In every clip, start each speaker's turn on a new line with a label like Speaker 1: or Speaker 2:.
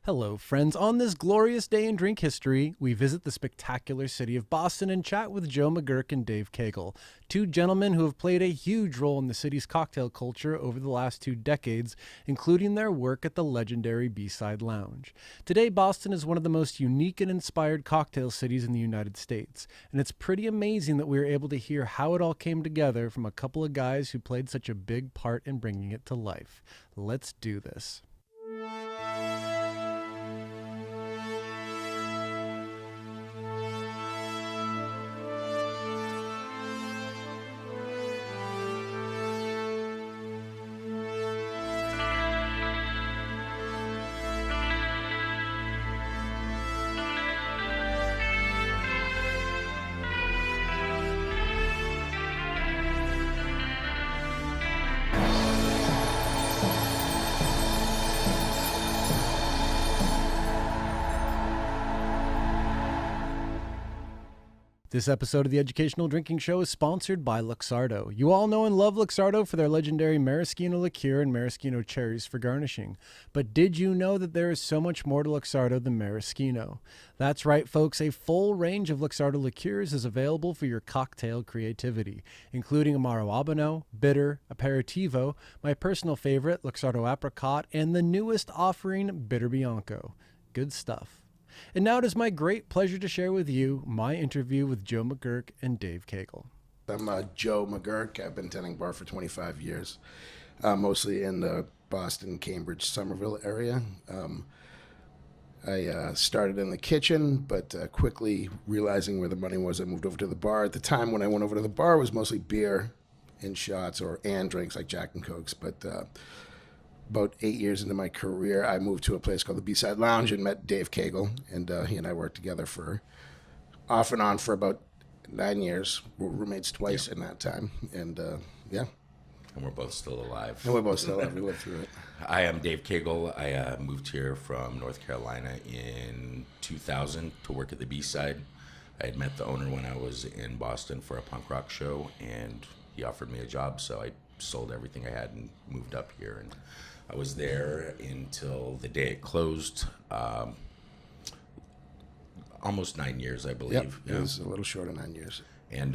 Speaker 1: Hello, friends. On this glorious day in drink history, we visit the spectacular city of Boston and chat with Joe McGuirk and Dave Cagle, two gentlemen who have played a huge role in the city's cocktail culture over the last 2 decades, including their work at the legendary B-Side Lounge. Today, Boston is one of the most unique and inspired cocktail cities in the United States, and it's pretty amazing that we were able to hear how it all came together from a couple of guys who played such a big part in bringing it to life. Let's do this. This episode of the Educational Drinking Show is sponsored by Luxardo. You all know and love Luxardo for their legendary maraschino liqueur and maraschino cherries for garnishing. But did you know that there is so much more to Luxardo than maraschino? That's right, folks. A full range of Luxardo liqueurs is available for your cocktail creativity, including Amaro Habano, Bitter, Aperitivo, my personal favorite, Luxardo Apricot, and the newest offering, Bitter Bianco. Good stuff. And now it is my great pleasure to share with you my interview with Joe McGuirk and Dave Cagle.
Speaker 2: I'm Joe McGuirk. I've been tending bar for 25 years, mostly in the Boston, Cambridge, Somerville area. I started in the kitchen, but quickly realizing where the money was, I moved over to the bar. At the time when I went over to the bar, it was mostly beer and shots and drinks like Jack and Cokes, but about 8 years into my career, I moved to a place called the B-Side Lounge and met Dave Cagle, and he and I worked together for off and on for about 9 years. We were roommates twice in that time, and yeah.
Speaker 3: And we're both still alive.
Speaker 2: And we're both still alive. We lived through it.
Speaker 3: I am Dave Cagle. I moved here from North Carolina in 2000 to work at the B-Side. I had met the owner when I was in Boston for a punk rock show, and he offered me a job, so I sold everything I had and moved up here. And I was there until the day it closed, almost 9 years, I believe.
Speaker 2: Yep, it was a little short of 9 years.
Speaker 3: And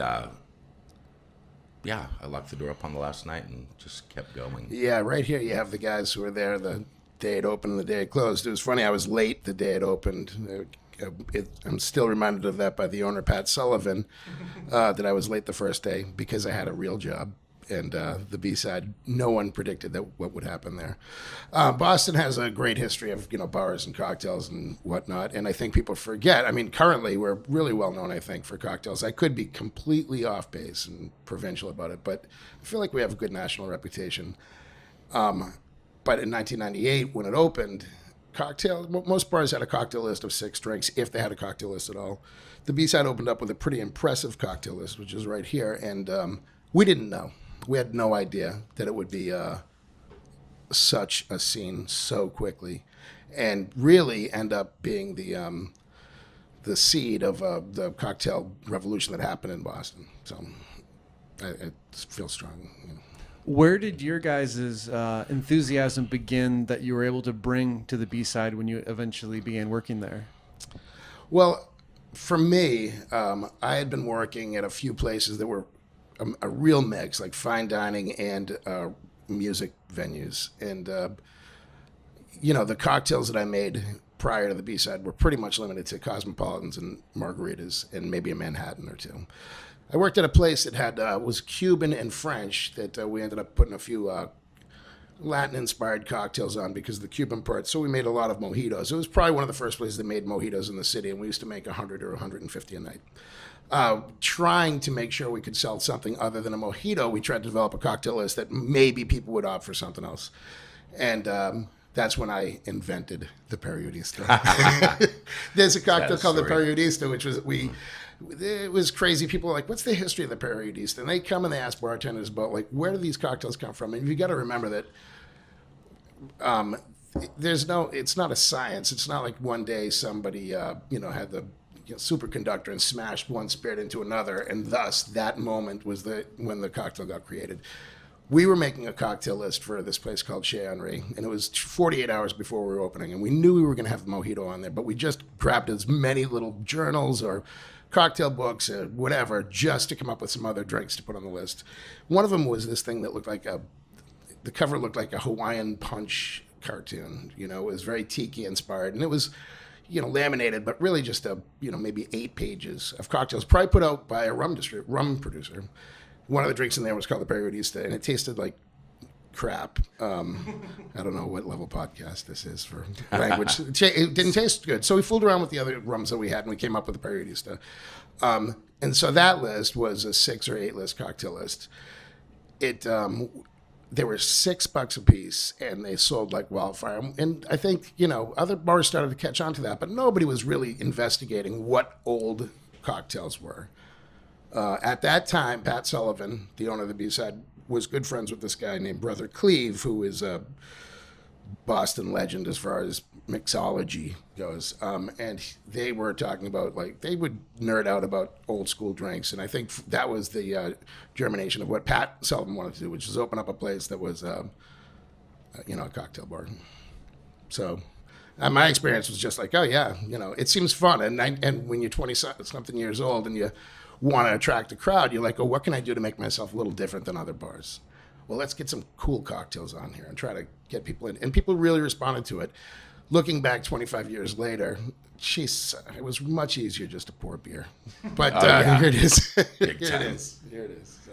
Speaker 3: yeah, I locked the door up on the last night and just kept going.
Speaker 2: Yeah, right here you have the guys who were there the day it opened and the day it closed. It was funny, I was late the day it opened. I'm still reminded of that by the owner, Pat Sullivan, that I was late the first day because I had a real job. And the B-Side, no one predicted that what would happen there. Boston has a great history of bars and cocktails and whatnot, and I think people forget. I mean, currently we're really well known, I think, for cocktails. I could be completely off base and provincial about it, but I feel like we have a good national reputation. But in 1998, when it opened, most bars had a cocktail list of 6 drinks, if they had a cocktail list at all. The B-Side opened up with a pretty impressive cocktail list, which is right here, and we didn't know. We had no idea that it would be such a scene so quickly, and really end up being the seed of the cocktail revolution that happened in Boston. So I feel strong.
Speaker 1: Where did your guys' enthusiasm begin that you were able to bring to the B-Side when you eventually began working there?
Speaker 2: Well, for me, I had been working at a few places that were a real mix, like fine dining and music venues. And, the cocktails that I made prior to the B-Side were pretty much limited to cosmopolitans and margaritas and maybe a Manhattan or two. I worked at a place that had was Cuban and French that we ended up putting a few Latin-inspired cocktails on because of the Cuban part. So we made a lot of mojitos. It was probably one of the first places that made mojitos in the city, and we used to make 100 or 150 a night. Trying to make sure we could sell something other than a mojito, we tried to develop a cocktail list that maybe people would opt for something else. And that's when I invented the Periodista. There's a cocktail called the Periodista, which was, it was crazy. People were like, what's the history of the Periodista? And they come and they ask bartenders about, like, where do these cocktails come from? And you got to remember that it's not a science. It's not like one day somebody, had the superconductor and smashed one spirit into another, and thus that moment was when the cocktail got created. we were making a cocktail list for this place called Chez Henri, and it was 48 hours before we were opening, and we knew we were going to have the Mojito on there, but we just grabbed as many little journals or cocktail books or whatever just to come up with some other drinks to put on the list. One of them was this thing that looked like the cover looked like a Hawaiian Punch cartoon. You know, it was very tiki inspired, and it was, you know, laminated, but really just maybe 8 pages of cocktails, probably put out by a rum producer. One of the drinks in there was called the Periodista, and it tasted like crap. I don't know what level podcast this is for language. It didn't taste good. So we fooled around with the other rums that we had, and we came up with the Periodista. And so that list was a 6 or 8 list cocktail list. They were $6 a piece, and they sold like wildfire. And I think, you know, other bars started to catch on to that, but nobody was really investigating what old cocktails were. At that time, Pat Sullivan, the owner of the B-side, was good friends with this guy named Brother Cleve, who is a Boston legend as far as mixology goes. And they were talking about, like, they would nerd out about old school drinks. And I think that was the germination of what Pat Sullivan wanted to do, which was open up a place that was, a cocktail bar. So my experience was just like, oh, yeah, you know, it seems fun. And when you're 20-something years old and you want to attract a crowd, you're like, oh, what can I do to make myself a little different than other bars? Well, let's get some cool cocktails on here and try to get people in. And people really responded to it. Looking back 25 years later, geez, it was much easier just to pour beer. But here it is.
Speaker 3: Big
Speaker 2: Here
Speaker 3: time.
Speaker 2: it is. Here it is. So.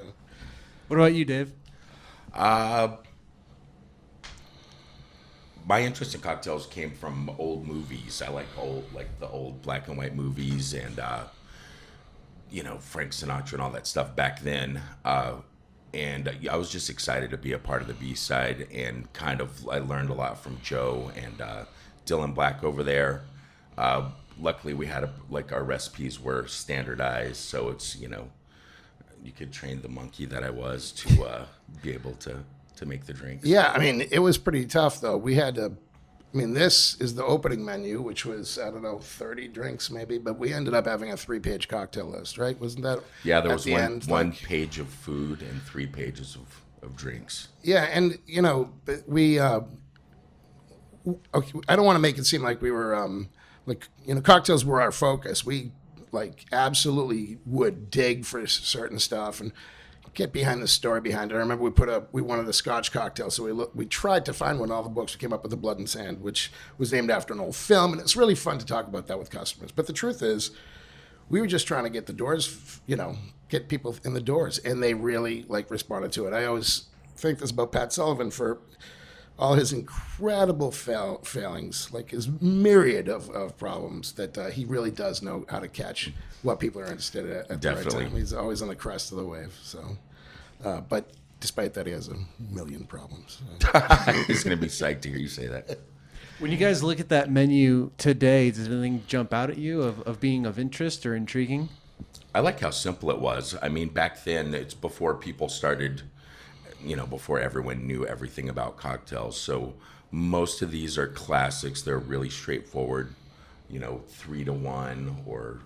Speaker 1: What about you, Dave?
Speaker 3: My interest in cocktails came from old movies. I like the old black and white movies, and Frank Sinatra and all that stuff back then. And I was just excited to be a part of the B-side, and I learned a lot from Joe and Dylan Black over there. Luckily, we had our recipes were standardized, so it's, you could train the monkey that I was to be able to make the drinks.
Speaker 2: Yeah, I mean, it was pretty tough, though. We had to, this is the opening menu, which was, 30 drinks maybe, but we ended up having a 3-page cocktail list, right? Wasn't that?
Speaker 3: Yeah, there was one page of food and 3 pages of drinks.
Speaker 2: Yeah, and, we, okay, I don't want to make it seem like we were, cocktails were our focus. We, absolutely would dig for certain stuff and get behind the story behind it. I remember we wanted a Scotch cocktail, so we tried to find one in all the books. We came up with the Blood and Sand, which was named after an old film, and it's really fun to talk about that with customers. But the truth is, we were just trying to get the doors, get people in the doors, and they really responded to it. I always think this about Pat Sullivan for all his incredible failings, his myriad of problems, that he really does know how to catch what people are interested in at the right time. He's always on the crest of the wave. So, but despite that, he has a million problems. So.
Speaker 3: He's going to be psyched to hear you say that.
Speaker 1: When you guys look at that menu today, does anything jump out at you of being of interest or intriguing?
Speaker 3: I like how simple it was. Back then, it's before people started, before everyone knew everything about cocktails. So most of these are classics. They're really straightforward, 3-1 or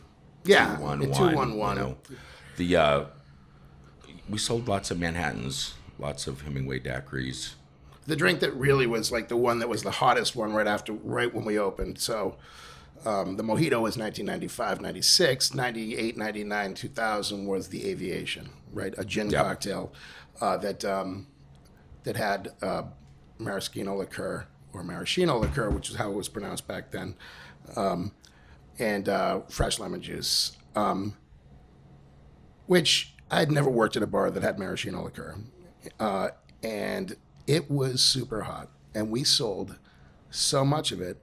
Speaker 3: 2-1-1.
Speaker 2: 2-1-1.
Speaker 3: We sold lots of Manhattans, lots of Hemingway daiquiris.
Speaker 2: The drink that really was the one that was the hottest one right when we opened. So the Mojito was 1995, 96, 98, 99, 2000 was the Aviation, right? A gin cocktail that had maraschino liqueur, or maraschino liqueur, which is how it was pronounced back then, and fresh lemon juice, which I had never worked at a bar that had maraschino liqueur. And it was super hot, and we sold so much of it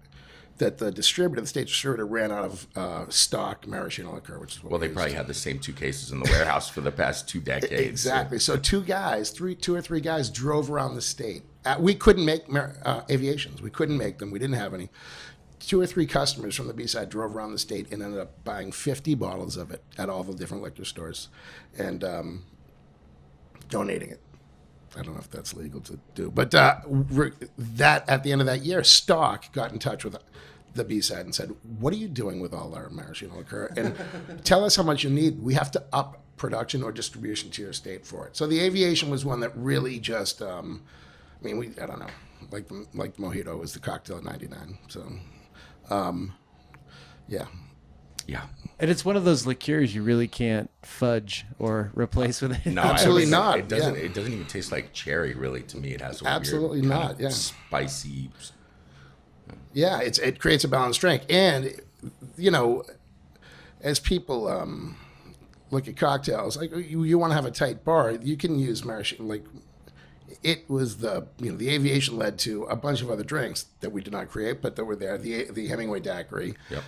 Speaker 2: that the state distributor ran out of stock maraschino liqueur, which is what
Speaker 3: they probably had the same 2 cases in the warehouse for the past 2 decades.
Speaker 2: Exactly. So 2 or 3 guys drove around the state. We couldn't make Aviations. We couldn't make them. We didn't have any. 2 or 3 customers from the B-side drove around the state and ended up buying 50 bottles of it at all the different liquor stores and donating it. I don't know if that's legal to do, but that at the end of that year, Stock got in touch with the B-side and said, what are you doing with all our maraschino liqueur? And tell us how much you need. We have to up production or distribution to your state for it. So the aviation was one that really just, I don't know, like Mojito was the cocktail at 99. So, yeah.
Speaker 3: Yeah.
Speaker 1: And it's one of those liqueurs you really can't fudge or replace with it.
Speaker 3: No,
Speaker 2: Absolutely not.
Speaker 3: It doesn't.
Speaker 2: Yeah.
Speaker 3: It doesn't even taste like cherry, really. To me, it has a
Speaker 2: Absolutely
Speaker 3: weird
Speaker 2: not, yeah.
Speaker 3: spicy.
Speaker 2: Yeah, it creates a balanced drink. And, as people look at cocktails, like you want to have a tight bar, you can use maraschino. Like, it was the aviation led to a bunch of other drinks that we did not create, but that were there. The Hemingway daiquiri.
Speaker 3: Yep.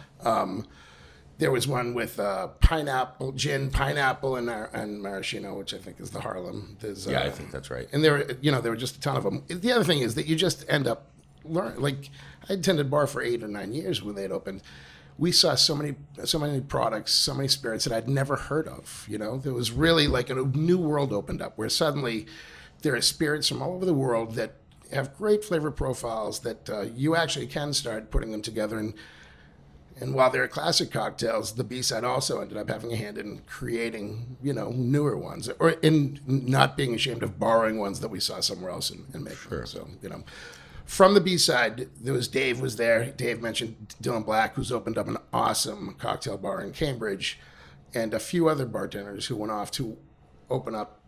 Speaker 2: There was one with pineapple, and maraschino, which I think is the Harlem.
Speaker 3: Yeah, I think that's right.
Speaker 2: And there were just a ton of them. The other thing is that you just end up learning. Like, I attended bar for 8 or 9 years when they'd opened. We saw so many products, so many spirits that I'd never heard of. There was really like a new world opened up where suddenly there are spirits from all over the world that have great flavor profiles that you actually can start putting them together. And while they're classic cocktails, the B-side also ended up having a hand in creating, newer ones, or in not being ashamed of borrowing ones that we saw somewhere else and making them. So, from the B-side, Dave was there. Dave mentioned Dylan Black, who's opened up an awesome cocktail bar in Cambridge, and a few other bartenders who went off to open up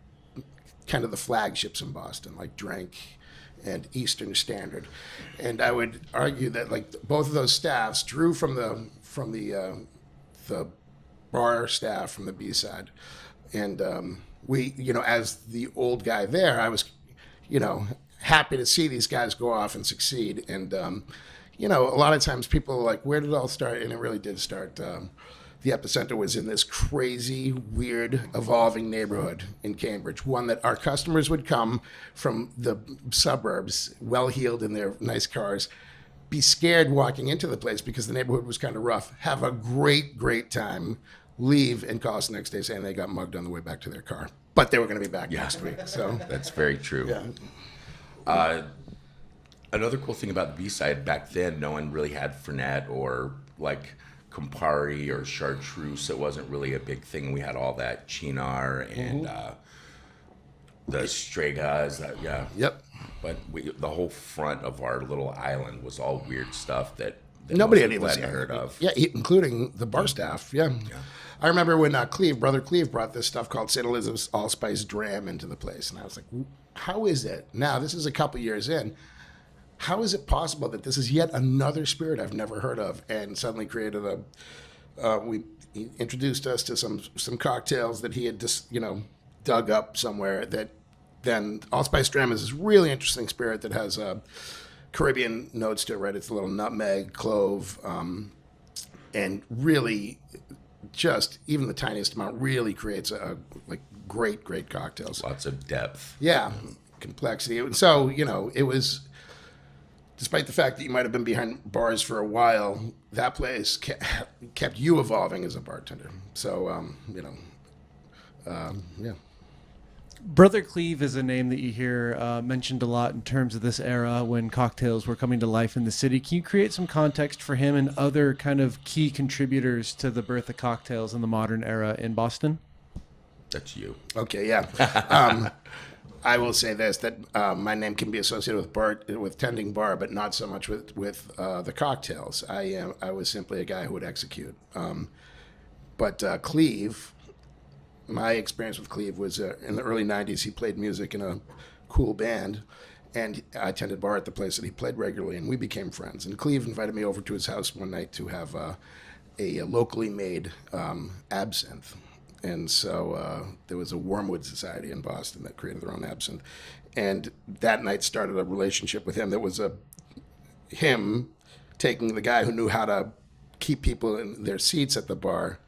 Speaker 2: kind of the flagships in Boston, like Drink and Eastern Standard. And I would argue that like both of those staffs drew from the bar staff from the B-side. And we, as the old guy there, I was, happy to see these guys go off and succeed. And, a lot of times people are like, where did it all start? And it really did start. The epicenter was in this crazy, weird, evolving neighborhood in Cambridge, one that our customers would come from the suburbs, well-heeled in their nice cars, be scared walking into the place because the neighborhood was kind of rough, have a great, great time, leave, and call us the next day saying they got mugged on the way back to their car. But they were going to be back next week. So
Speaker 3: That's very true.
Speaker 2: Yeah.
Speaker 3: Another cool thing about the B-side, back then, no one really had Fernet or like Campari or Chartreuse. It wasn't really a big thing. We had all that Chinar and the Stregas.
Speaker 2: Yep.
Speaker 3: But the whole front of our little island was all weird stuff that
Speaker 2: Nobody
Speaker 3: most
Speaker 2: had
Speaker 3: people
Speaker 2: even
Speaker 3: hadn't heard of.
Speaker 2: Yeah, including the bar staff. Yeah. I remember when Brother Cleve brought this stuff called St. Elizabeth's Allspice Dram into the place. And I was like, how is it? Now, this is a couple years in. How is it possible that this is yet another spirit I've never heard of, and suddenly created he introduced us to some cocktails that he had just, dug up somewhere. That then Allspice Dram is this really interesting spirit that has Caribbean notes to it, right? It's a little nutmeg, clove, and really just even the tiniest amount really creates great cocktails.
Speaker 3: Lots of depth.
Speaker 2: Yeah, complexity. And so, it was, despite the fact that you might have been behind bars for a while, that place kept you evolving as a bartender. So, yeah.
Speaker 1: Brother Cleve is a name that you hear mentioned a lot in terms of this era when cocktails were coming to life in the city. Can you create some context for him and other kind of key contributors to the birth of cocktails in the modern era in Boston?
Speaker 3: That's you.
Speaker 2: Okay, yeah. I will say this, that my name can be associated with tending bar, but not so much with the cocktails. I was simply a guy who would execute. But Cleve, my experience with Cleve was in the early 90s. He played music in a cool band, and I tended bar at the place that he played regularly, and we became friends. And Cleve invited me over to his house one night to have a locally made absinthe. And so there was a Wormwood Society in Boston that created their own absinthe. And that night started a relationship with him that was him taking the guy who knew how to keep people in their seats at the bar.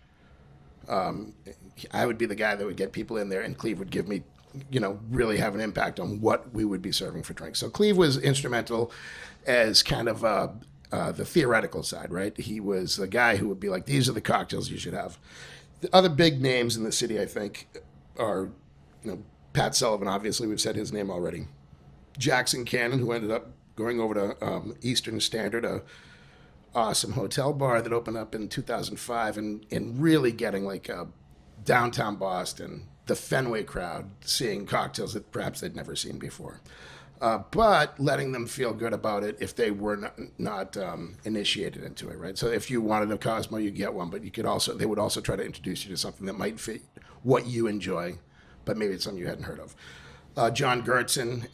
Speaker 2: I would be the guy that would get people in there, and Cleve would give me, really have an impact on what we would be serving for drinks. So Cleve was instrumental as kind of the theoretical side, right? He was the guy who would be like, these are the cocktails you should have. The other big names in the city, I think, are, Pat Sullivan, obviously, we've said his name already. Jackson Cannon, who ended up going over to Eastern Standard, awesome hotel bar that opened up in 2005 and really getting like a downtown Boston, the Fenway crowd, seeing cocktails that perhaps they'd never seen before. But letting them feel good about it if they were not initiated into it, right? So if you wanted a Cosmo, you get one, but they would also try to introduce you to something that might fit what you enjoy, but maybe it's something you hadn't heard of. John Gertzen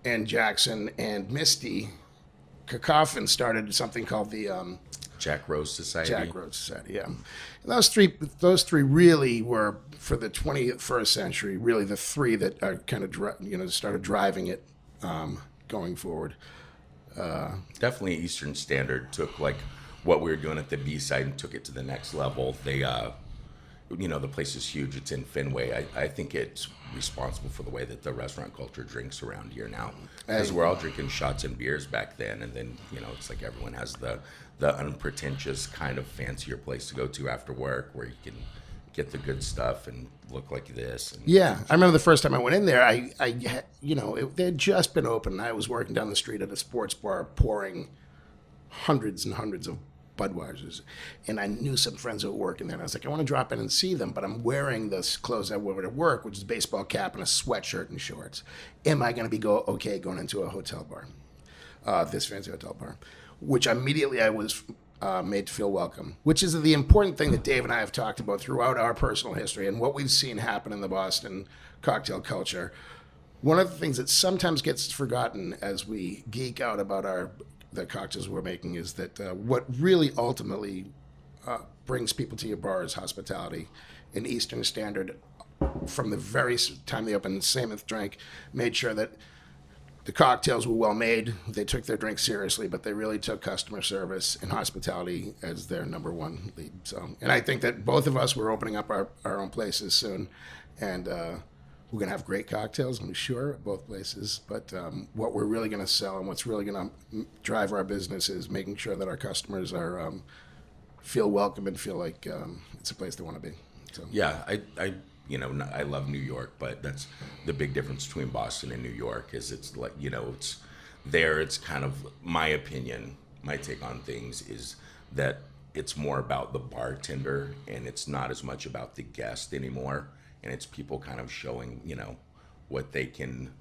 Speaker 2: and Jackson and Misty Cacophon started something called the
Speaker 3: Jack Rose Society.
Speaker 2: Jack Rose Society, yeah. And those three really were, for the 21st century, really the three that are kind of started driving it going forward.
Speaker 3: Definitely Eastern Standard took like what we were doing at the B side and took it to the next level. They, the place is huge. It's in Fenway. I think it's responsible for the way that the restaurant culture drinks around here now. Because we're all drinking shots and beers back then, and then it's like everyone has the unpretentious kind of fancier place to go to after work where you can get the good stuff and look like this. And
Speaker 2: yeah, I remember the first time I went in there. They had just been open, and I was working down the street at a sports bar pouring hundreds and hundreds of Budweisers, and I knew some friends that were working there, and I was like, I want to drop in and see them, but I'm wearing this clothes I wear to work, which is a baseball cap and a sweatshirt and shorts. Am I going to be going into a hotel bar, this fancy hotel bar? Which immediately I was made to feel welcome, which is the important thing that Dave and I have talked about throughout our personal history and what we've seen happen in the Boston cocktail culture. One of the things that sometimes gets forgotten as we geek out about the cocktails we're making is that what really ultimately brings people to your bar is hospitality. And Eastern Standard, from the very time they opened, same with drink, made sure that the cocktails were well made. They took their drink seriously, but they really took customer service and hospitality as their number one lead. So, and I think that both of us were opening up our own places soon, and we're going to have great cocktails, I'm sure, at both places. But what we're really going to sell and what's really going to drive our business is making sure that our customers are feel welcome and feel like it's a place they want to be. So.
Speaker 3: Yeah, I love New York, but that's the big difference between Boston and New York is it's like, it's kind of my opinion, my take on things is that it's more about the bartender and it's not as much about the guest anymore. And it's people kind of showing, what they can,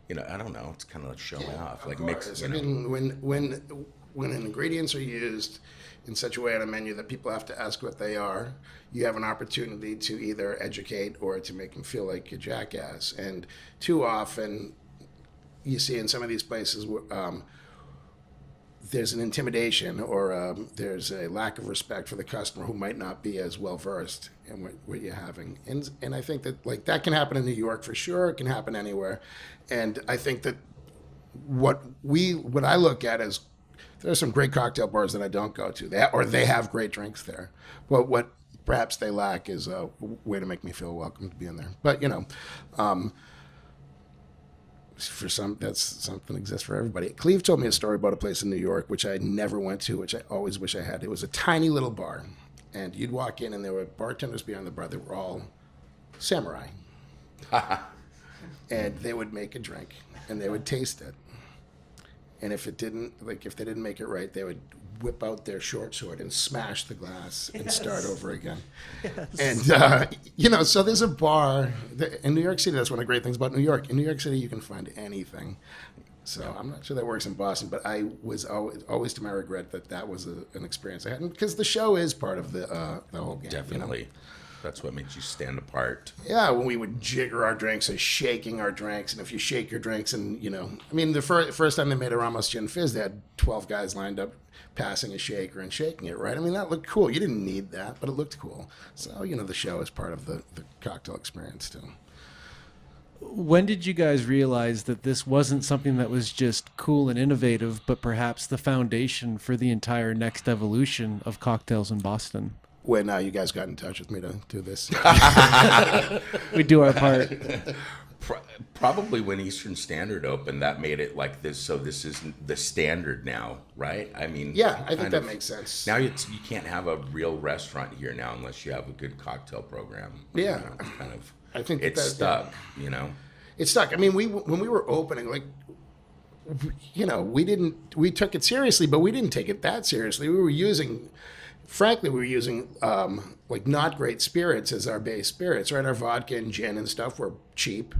Speaker 3: I don't know, it's kind of like showing off, like mix.
Speaker 2: I mean, when ingredients are used in such a way on a menu that people have to ask what they are, you have an opportunity to either educate or to make them feel like a jackass. And too often, you see in some of these places, there's an intimidation or there's a lack of respect for the customer who might not be as well versed in what you're having. And I think that that can happen in New York for sure. It can happen anywhere. And I think that what I look at is there are some great cocktail bars that I don't go to. They have great drinks there. But what perhaps they lack is a way to make me feel welcome to be in there. But for some, that's something that exists for everybody. Cleve told me a story about a place in New York, which I never went to, which I always wish I had. It was a tiny little bar. And you'd walk in and there were bartenders behind the bar that were all samurai. And they would make a drink and they would taste it. And if they didn't make it right, they would whip out their short sword and smash the glass and start over again. Yes. And, so there's a bar in New York City. That's one of the great things about New York. In New York City, you can find anything. So I'm not sure that works in Boston, but I was always to my regret that was an experience I had. Because the show is part of the whole game.
Speaker 3: Definitely. That's what makes you stand apart.
Speaker 2: Yeah, when we would jigger our drinks and shaking our drinks. And if you shake your drinks and, the first time they made a Ramos Gin Fizz, they had 12 guys lined up passing a shaker and shaking it, right? I mean, that looked cool. You didn't need that, but it looked cool. So, the show is part of the cocktail experience, too.
Speaker 1: When did you guys realize that this wasn't something that was just cool and innovative, but perhaps the foundation for the entire next evolution of cocktails in Boston?
Speaker 2: When you guys got in touch with me to do this.
Speaker 1: We do our part.
Speaker 3: Probably when Eastern Standard opened, that made it like this. So this is the standard now, right? I mean,
Speaker 2: yeah, I think that makes sense.
Speaker 3: Now you can't have a real restaurant here now unless you have a good cocktail program.
Speaker 2: Yeah,
Speaker 3: I think it's stuck.
Speaker 2: It's stuck. I mean, when we were opening, we took it seriously, but we didn't take it that seriously. We were using like not great spirits as our base spirits, right? Our vodka and gin and stuff were cheap.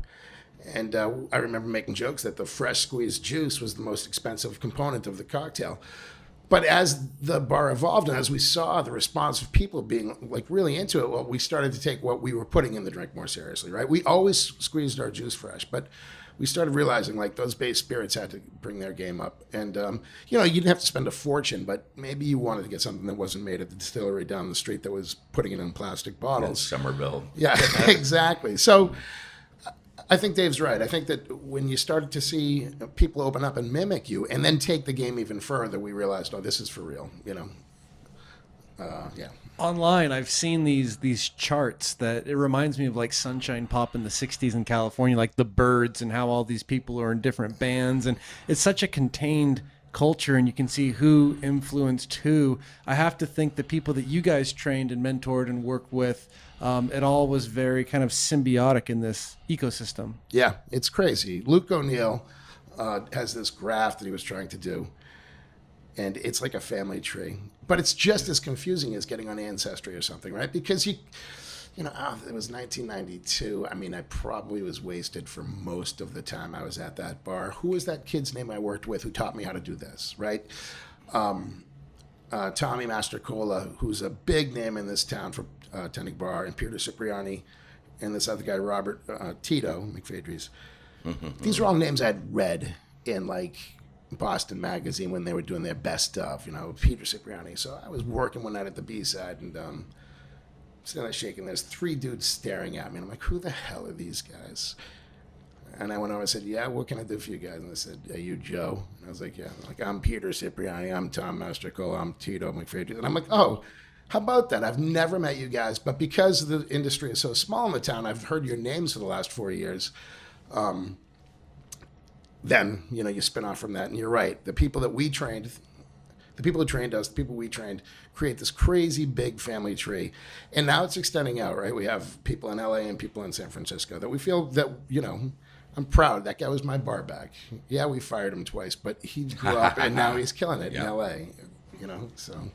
Speaker 2: And I remember making jokes that the fresh squeezed juice was the most expensive component of the cocktail. But as the bar evolved and as we saw the response of people being like really into it, well, we started to take what we were putting in the drink more seriously, right? We always squeezed our juice fresh, but we started realizing like those base spirits had to bring their game up. And, you didn't have to spend a fortune, but maybe you wanted to get something that wasn't made at the distillery down the street that was putting it in plastic bottles.
Speaker 3: Somerville.
Speaker 2: Yeah, exactly. So I think Dave's right. I think that when you started to see people open up and mimic you and then take the game even further, we realized, oh, this is for real, yeah.
Speaker 1: Online, I've seen these charts that it reminds me of like Sunshine Pop in the 60s in California, like the Birds and how all these people are in different bands. And it's such a contained culture and you can see who influenced who. I have to think the people that you guys trained and mentored and worked with, it all was very kind of symbiotic in this ecosystem.
Speaker 2: Yeah, it's crazy. Luke O'Neill has this graph that he was trying to do, and it's like a family tree. But it's just as confusing as getting on Ancestry or something, right? Because it was 1992. I mean, I probably was wasted for most of the time I was at that bar. Who was that kid's name I worked with who taught me how to do this, right? Tommy Mastrocola, who's a big name in this town for tending bar, and Peter Cipriani, and this other guy, Robert Tito McPhaedries. These are all names I'd read in like Boston Magazine when they were doing their best stuff, Peter Cipriani. So I was working one night at the B-side and sitting there shaking. There's 3 dudes staring at me. And I'm like, who the hell are these guys? And I went over and said, yeah, what can I do for you guys? And they said, are you Joe? And I was like, yeah. Like, I'm Peter Cipriani. I'm Tom Mastrocola. I'm Tito McPhaedries. And I'm like, oh, how about that? I've never met you guys, but because the industry is so small in the town, I've heard your names for the last 4 years. Then, you spin off from that, and you're right. The people that we trained, the people who trained us, the people we trained, create this crazy big family tree. And now it's extending out, right? We have people in LA and people in San Francisco that we feel that, I'm proud. That guy was my bar back. Yeah, we fired him twice, but he grew up and now he's killing it in LA, so...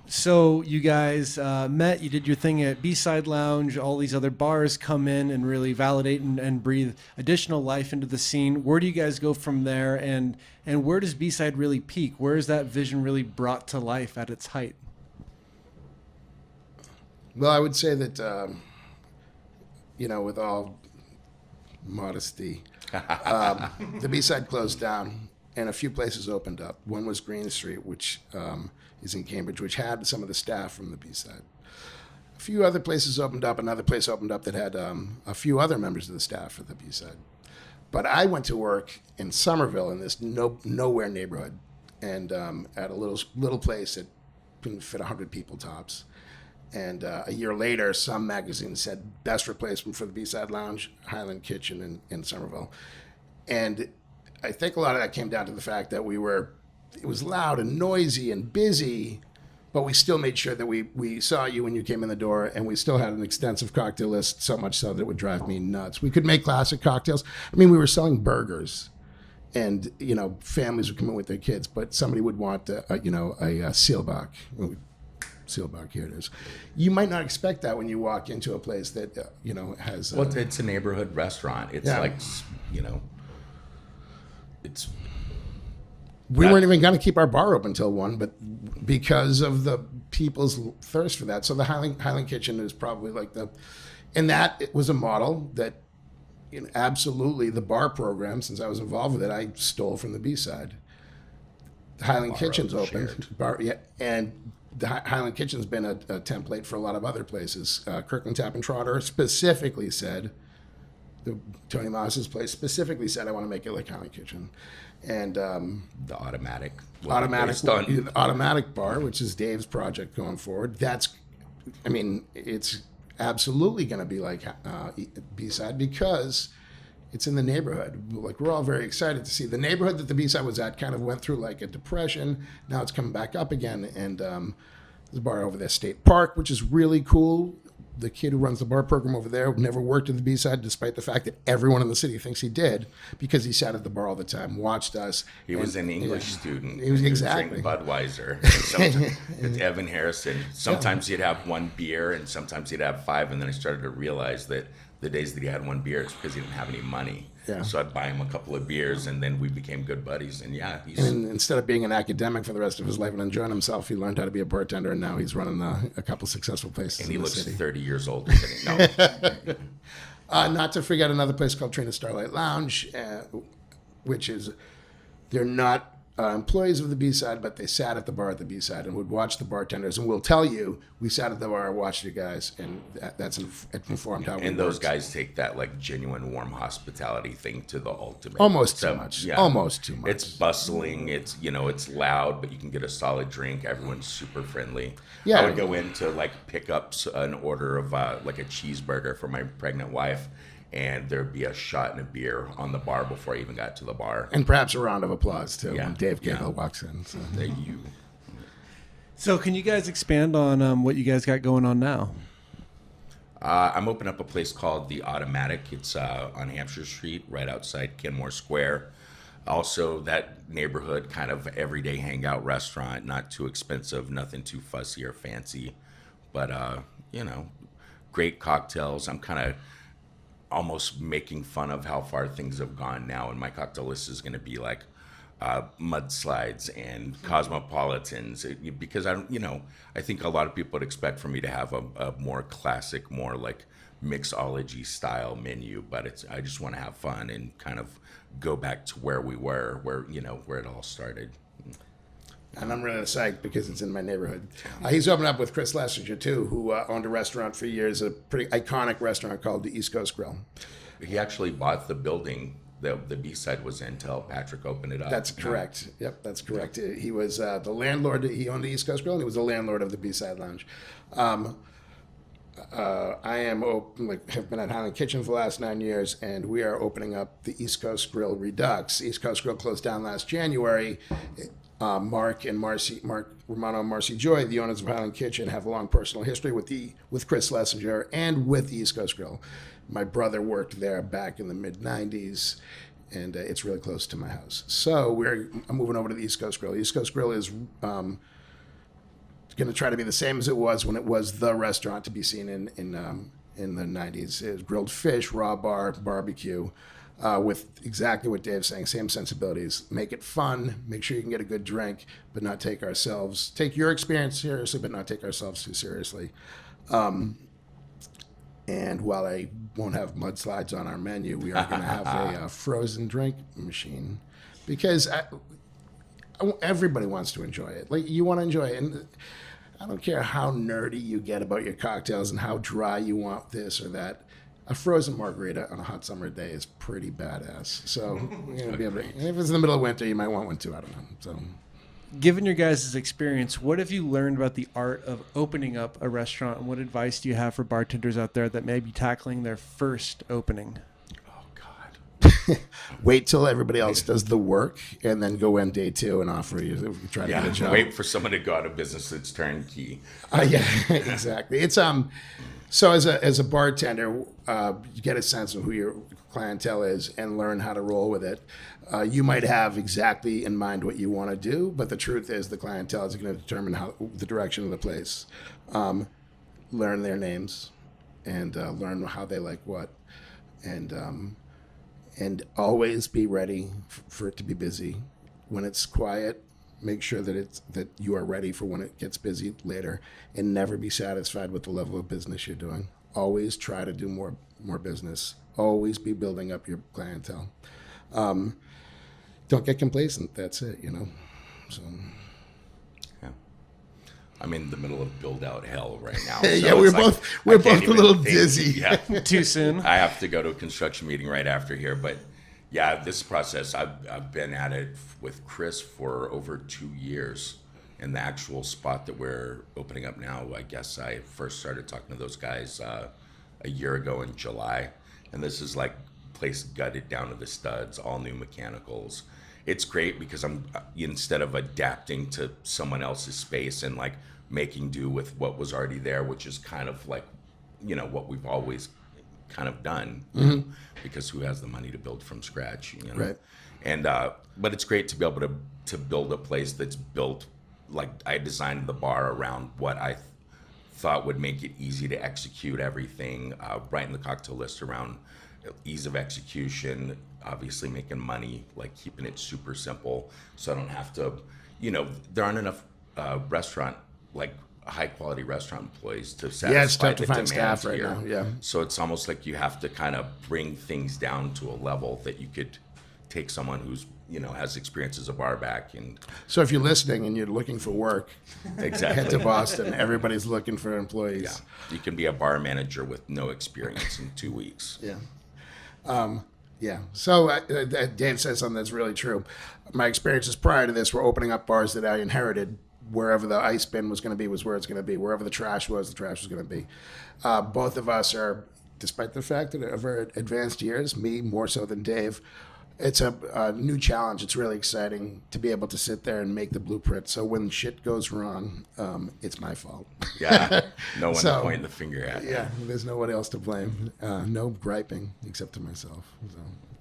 Speaker 1: So you guys met, you did your thing at B-Side Lounge, all these other bars come in and really validate and breathe additional life into the scene. Where do you guys go from there, and where does B-Side really peak? Where is that vision really brought to life at its height?
Speaker 2: Well, I would say that, with all modesty, the B-Side closed down and a few places opened up. One was Green Street, which... is in Cambridge, which had some of the staff from the B-Side. A few other places opened up. Another place opened up that had a few other members of the staff for the B-Side. But I went to work in Somerville in this nowhere neighborhood, and at a little place that couldn't fit 100 people tops. And a year later, some magazine said best replacement for the B-Side Lounge, Highland Kitchen in Somerville. And I think a lot of that came down to the fact that it was loud and noisy and busy, but we still made sure that we saw you when you came in the door, and we still had an extensive cocktail list, so much so that it would drive me nuts. We could make classic cocktails. I mean, we were selling burgers, and, families would come in with their kids, but somebody would want, a Seelbach. Seelbach, here it is. You might not expect that when you walk into a place that, has...
Speaker 3: Well, it's a neighborhood restaurant. It's like, it's...
Speaker 2: We weren't even going to keep our bar open until 1, but because of the people's thirst for that. So the Highland Kitchen is probably like and that it was a model that, absolutely the bar program, since I was involved with it, I stole from the B-Side. The Highland Kitchen's opened. And the Highland Kitchen's been a template for a lot of other places. Kirkland Tap and Trotter specifically said, Tony Moss's place specifically said, I want to make it like Highland Kitchen. And
Speaker 3: the automatic
Speaker 2: bar, which is Dave's project going forward. It's absolutely going to be like B-Side because it's in the neighborhood. Like, we're all very excited to see the neighborhood that the B-Side was at kind of went through like a depression. Now it's coming back up again. And there's a bar over there, State Park, which is really cool. the kid who runs the bar program over there never worked at the B-side, despite the fact that everyone in the city thinks he did, because he sat at the bar all the time, watched us.
Speaker 3: He was an English student.
Speaker 2: He was exactly
Speaker 3: Drank Budweiser. It's Evan Harrison. Sometimes he'd have one beer, and sometimes he'd have five. And then I started to realize that the days that he had one beer, it's because he didn't have any money.
Speaker 2: Yeah.
Speaker 3: So I'd buy him a couple of beers, and then we became good buddies. And yeah,
Speaker 2: and instead of being an academic for the rest of his life and enjoying himself, he learned how to be a bartender, and now he's running a couple successful places.
Speaker 3: And he looks
Speaker 2: city.
Speaker 3: 30 years older than he. No.
Speaker 2: Not to forget another place called Trina Starlight Lounge, which is, they're not employees of the B-side, but they sat at the bar at the B-side and would watch the bartenders. And we'll tell you, we sat at the bar, watched you guys, and it informed how we
Speaker 3: And those
Speaker 2: worked.
Speaker 3: guys take that like genuine warm hospitality thing to the ultimate.
Speaker 2: Almost too much.
Speaker 3: Yeah.
Speaker 2: Almost too much.
Speaker 3: It's bustling. It's it's loud, but you can get a solid drink. Everyone's super friendly.
Speaker 2: Yeah.
Speaker 3: I would go in to like pick up an order of like a cheeseburger for my pregnant wife, and there'd be a shot and a beer on the bar before I even got to the bar.
Speaker 2: And perhaps a round of applause, too,
Speaker 3: Yeah.
Speaker 2: when Dave Cagle
Speaker 3: Yeah.
Speaker 2: walks in. So.
Speaker 1: So can you guys expand on what you guys got going on now?
Speaker 3: I'm opening up a place called The Automatic. It's on Hampshire Street, right outside Kenmore Square. Also, that neighborhood kind of everyday hangout restaurant, not too expensive, nothing too fussy or fancy, but great cocktails. I'm kind of almost making fun of how far things have gone now, and my cocktail list is going to be like mudslides and cosmopolitans, because I think a lot of people would expect for me to have a more classic, more like mixology style menu, but I just want to have fun and kind of go back to where we were, where it all started.
Speaker 2: And I'm really psyched because it's in my neighborhood. He's opened up with Chris Lessinger, too, who owned a restaurant for years, a pretty iconic restaurant called the East Coast Grill.
Speaker 3: He actually bought the building that the B-side was in until Patrick opened it up.
Speaker 2: That's correct. Yep, that's correct. He was the landlord. He owned the East Coast Grill, and he was the landlord of the B-side Lounge. I have been at Highland Kitchen for the last 9 years, and we are opening up the East Coast Grill Redux. East Coast Grill closed down last January. Mark Romano and Marcy Joy, the owners of Highland Kitchen, have a long personal history with Chris Lessinger and with the East Coast Grill. My brother worked there back in the mid-'90s, and it's really close to my house. So I'm moving over to the East Coast Grill. East Coast Grill is going to try to be the same as it was when it was the restaurant to be seen in the 90s. It was grilled fish, raw bar, barbecue. With exactly what Dave's saying, same sensibilities. Make it fun, make sure you can get a good drink, but not take your experience seriously, but not take ourselves too seriously. And while I won't have mudslides on our menu, we are going to have a frozen drink machine, because everybody wants to enjoy it. Like, you want to enjoy it. And I don't care how nerdy you get about your cocktails and how dry you want this or that. A frozen margarita on a hot summer day is pretty badass. So you're going to be able to, if it's in the middle of winter, you might want one too. I don't know. So,
Speaker 1: Given your guys' experience, what have you learned about the art of opening up a restaurant, and what advice do you have for bartenders out there that may be tackling their first opening?
Speaker 3: Oh, God.
Speaker 2: wait till everybody else does the work, and then go in day two and offer you try to get a job.
Speaker 3: Wait for someone to go out of business that's turnkey.
Speaker 2: Yeah, exactly. It's So as a bartender, you get a sense of who your clientele is and learn how to roll with it. You might have exactly in mind what you want to do, but the truth is the clientele is going to determine the direction of the place. Learn their names and learn how they like what, and always be ready for it to be busy. When it's quiet, make sure that you are ready for when it gets busy later, and never be satisfied with the level of business you're doing. Always try to do more business. Always be building up your clientele. Don't get complacent. That's it, So.
Speaker 3: Yeah. I'm in the middle of build out hell right now.
Speaker 2: Yeah,
Speaker 3: so
Speaker 2: we're
Speaker 3: it's
Speaker 2: both
Speaker 3: I
Speaker 2: we're
Speaker 3: can't
Speaker 2: both a
Speaker 3: even
Speaker 2: little
Speaker 3: think.
Speaker 2: dizzy.
Speaker 3: Yeah.
Speaker 1: Too soon?
Speaker 3: I have to go to a construction meeting right after here, but yeah, this process, I've been at it with Chris for over 2 years. And the actual spot that we're opening up now, I guess I first started talking to those guys a year ago in July. And this is like place gutted down to the studs, all new mechanicals. It's great because I'm, instead of adapting to someone else's space and like making do with what was already there, which is kind of like what we've always kind of done, because who has the money to build from scratch,
Speaker 2: Right.
Speaker 3: And but it's great to be able to build a place that's built like I designed the bar around what I thought would make it easy to execute everything, writing the cocktail list around ease of execution, obviously making money, like keeping it super simple, so I don't have to, there aren't enough restaurant, like high quality restaurant employees to satisfy
Speaker 2: Yeah, it's tough to
Speaker 3: the
Speaker 2: find
Speaker 3: demand
Speaker 2: staff right
Speaker 3: here.
Speaker 2: now. Yeah.
Speaker 3: So it's almost like you have to kind of bring things down to a level that you could take someone who's, has experience as a bar back and
Speaker 2: So if you're listening and you're looking for work,
Speaker 3: exactly
Speaker 2: head to Boston. Everybody's looking for employees.
Speaker 3: Yeah, you can be a bar manager with no experience in 2 weeks.
Speaker 2: Yeah. Yeah. So Dave says something that's really true. My experiences prior to this were opening up bars that I inherited. Wherever the ice bin was going to be was where it's going to be. Wherever the trash was going to be. Both of us are, despite the fact that of our advanced years, me more so than Dave, it's a new challenge. It's really exciting to be able to sit there and make the blueprint. So when shit goes wrong, it's my fault.
Speaker 3: Yeah, no one pointing the finger at.
Speaker 2: Yeah, there's no one else to blame. No griping except to myself.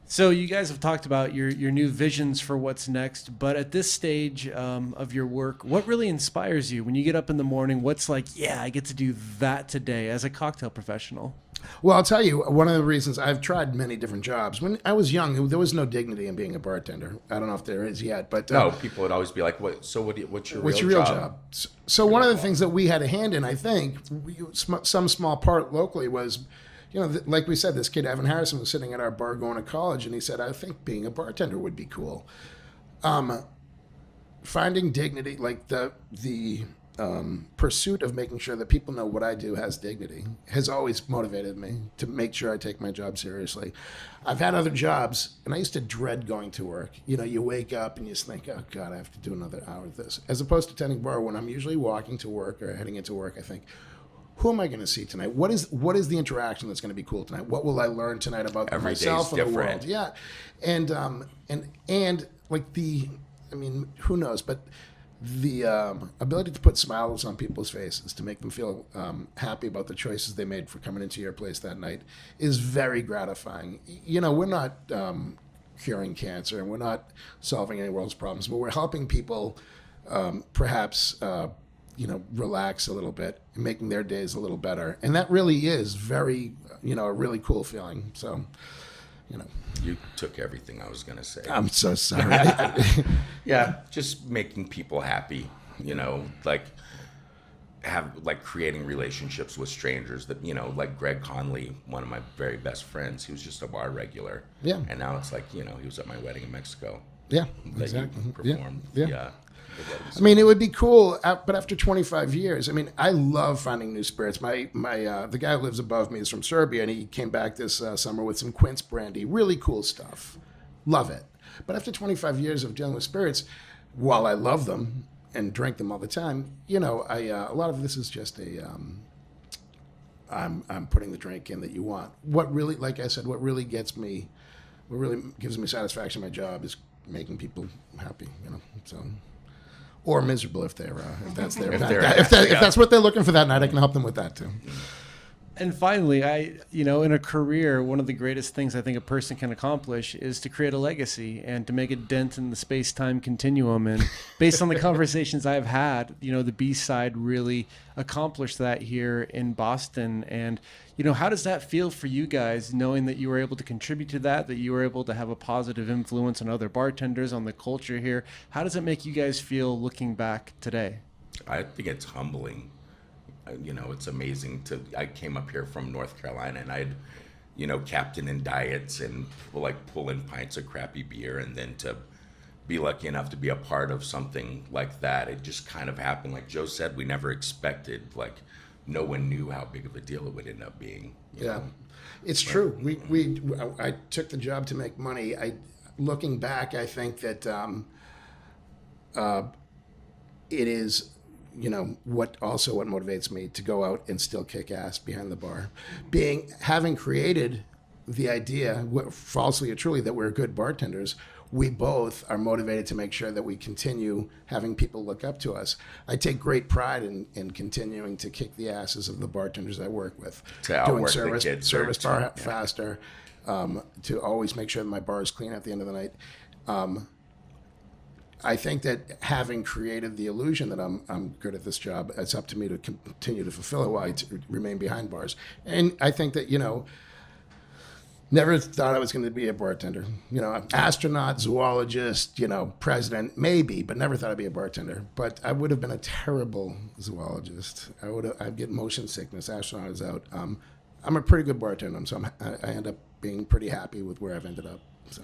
Speaker 1: So you guys have talked about your new visions for what's next, but at this stage of your work, what really inspires you when you get up in the morning? What's like, yeah, I get to do that today as a cocktail professional?
Speaker 2: Well, I'll tell you, one of the reasons I've tried many different jobs. When I was young, there was no dignity in being a bartender. I don't know if there is yet, but
Speaker 3: no, people would always be like, "What? So what's your
Speaker 2: real job?" So one of the things that we had a hand in, I think, some small part locally was, like we said, this kid Evan Harrison was sitting at our bar going to college, and he said, "I think being a bartender would be cool." Finding dignity, like the pursuit of making sure that people know what I do has dignity, has always motivated me to make sure I take my job seriously. I've had other jobs, and I used to dread going to work. You wake up and you just think, oh, God, I have to do another hour of this. As opposed to tending bar, when I'm usually walking to work or heading into work, I think, who am I going to see tonight? What is the interaction that's going to be cool tonight? What will I learn tonight about
Speaker 3: Every
Speaker 2: myself and
Speaker 3: day's
Speaker 2: the world?
Speaker 3: different.
Speaker 2: Yeah, and like who knows? But the ability to put smiles on people's faces, to make them feel happy about the choices they made for coming into your place that night, is very gratifying. We're not curing cancer, and we're not solving any world's problems, but we're helping people perhaps relax a little bit and making their days a little better. And that really is very, a really cool feeling. So,
Speaker 3: You took everything I was going to say.
Speaker 2: I'm so sorry.
Speaker 3: Yeah, just making people happy, creating relationships with strangers that, like Greg Conley, one of my very best friends, he was just a bar regular.
Speaker 2: Yeah.
Speaker 3: And now it's like, he was at my wedding in Mexico.
Speaker 2: Yeah,
Speaker 3: that
Speaker 2: exactly.
Speaker 3: you performed.
Speaker 2: Yeah. It would be cool, but after 25 years, I love finding new spirits. The guy who lives above me is from Serbia, and he came back this summer with some quince brandy. Really cool stuff. Love it. But after 25 years of dealing with spirits, while I love them and drink them all the time, a lot of this is just I'm putting the drink in that you want. What really, like I said, what really gives me satisfaction in my job is making people happy, so. Or miserable if that's if that's what they're looking for that night. I can help them with that too.
Speaker 1: And finally, in a career, one of the greatest things I think a person can accomplish is to create a legacy and to make a dent in the space-time continuum. And based on the conversations I've had, the B-side really accomplished that here in Boston. And, how does that feel for you guys, knowing that you were able to contribute to that you were able to have a positive influence on other bartenders, on the culture here? How does it make you guys feel looking back today?
Speaker 3: I think it's humbling. It's amazing I came up here from North Carolina, and I'd, captain in diets and pulling pints of crappy beer, and then to be lucky enough to be a part of something like that. It just kind of happened. Like Joe said, we never expected, no one knew how big of a deal it would end up being. You know?
Speaker 2: It's true. I took the job to make money. Looking back, I think that it is, what motivates me to go out and still kick ass behind the bar. Having created the idea, falsely or truly, that we're good bartenders, we both are motivated to make sure that we continue having people look up to us. I take great pride in continuing to kick the asses of the bartenders I work with,
Speaker 3: To outwork
Speaker 2: doing
Speaker 3: the
Speaker 2: service
Speaker 3: kids
Speaker 2: service
Speaker 3: there,
Speaker 2: bar
Speaker 3: too.
Speaker 2: faster, to always make sure that my bar is clean at the end of the night. I think that having created the illusion that I'm good at this job, it's up to me to continue to fulfill it while I remain behind bars. And I think that, never thought I was going to be a bartender. Astronaut, zoologist, president, maybe, but never thought I'd be a bartender. But I would have been a terrible zoologist. I'd get motion sickness. Astronaut is out. I'm a pretty good bartender, so I end up being pretty happy with where I've ended up. So,